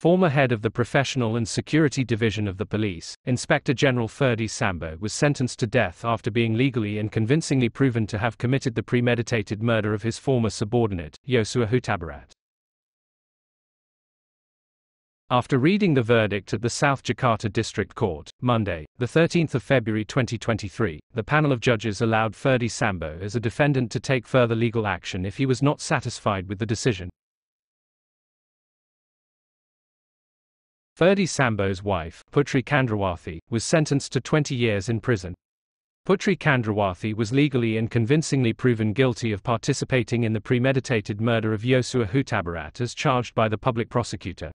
Former head of the Professional and Security Division of the police, Inspector General Ferdi Sambo was sentenced to death after being legally and convincingly proven to have committed the premeditated murder of his former subordinate, Yosua Hutabarat. After reading the verdict at the South Jakarta District Court, Monday, the 13th of February 2023, the panel of judges allowed Ferdi Sambo as a defendant to take further legal action if he was not satisfied with the decision. Ferdi Sambo's wife, Putri Candrawati, was sentenced to 20 years in prison. Putri Candrawati was legally and convincingly proven guilty of participating in the premeditated murder of Yosua Hutabarat as charged by the public prosecutor.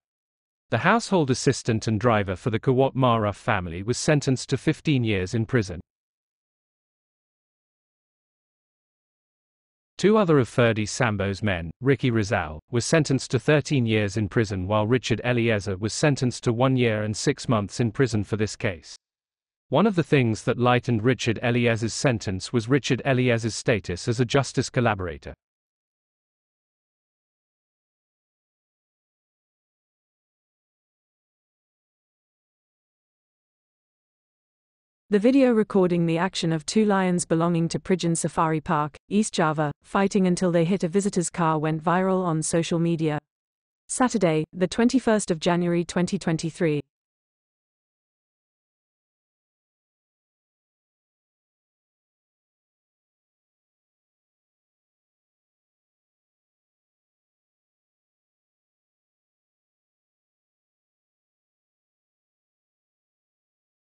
The household assistant and driver for the Kuwait Maruf family was sentenced to 15 years in prison. Two other of Ferdi Sambo's men, Ricky Rizal, were sentenced to 13 years in prison while Richard Eliezer was sentenced to 1 year and 6 months in prison for this case. One of the things that lightened Richard Eliezer's sentence was Richard Eliezer's status as a justice collaborator. The video recording the action of two lions belonging to Prigen Safari Park, East Java, fighting until they hit a visitor's car went viral on social media. Saturday, the 21st of January 2023.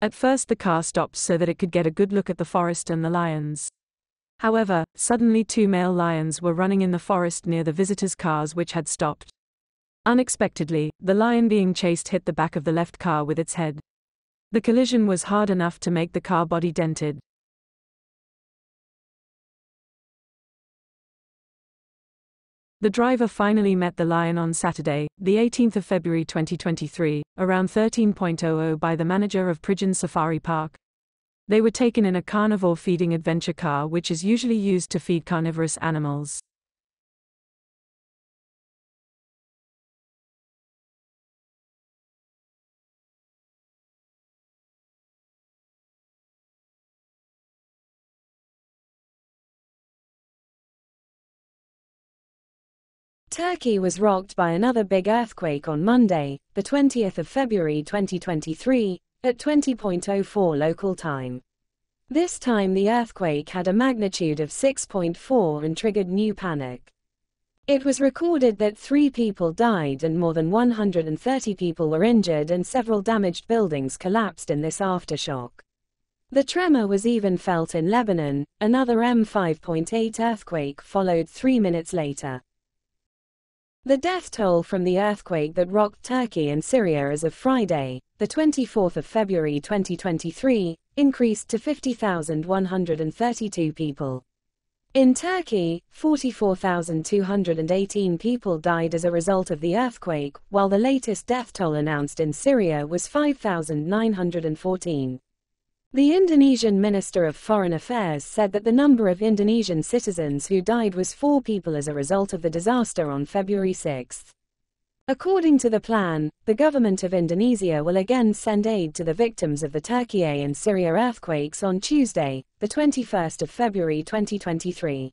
At first the car stopped so that it could get a good look at the forest and the lions. However, suddenly two male lions were running in the forest near the visitors' cars which had stopped. Unexpectedly, the lion being chased hit the back of the left car with its head. The collision was hard enough to make the car body dented. The driver finally met the lion on Saturday, the 18th of February 2023, around 13:00 by the manager of Prigen Safari Park. They were taken in a carnivore feeding adventure car which is usually used to feed carnivorous animals. Turkey was rocked by another big earthquake on Monday, the 20th of February 2023, at 20:04 local time. This time the earthquake had a magnitude of 6.4 and triggered new panic. It was recorded that 3 people died and more than 130 people were injured and several damaged buildings collapsed in this aftershock. The tremor was even felt in Lebanon. Another M5.8 earthquake followed 3 minutes later. The death toll from the earthquake that rocked Turkey and Syria as of Friday, the 24th of February 2023, increased to 50,132 people. In Turkey, 44,218 people died as a result of the earthquake, while the latest death toll announced in Syria was 5,914. The Indonesian Minister of Foreign Affairs said that the number of Indonesian citizens who died was 4 people as a result of the disaster on February 6. According to the plan, the government of Indonesia will again send aid to the victims of the Turkey and Syria earthquakes on Tuesday, the 21st of February 2023.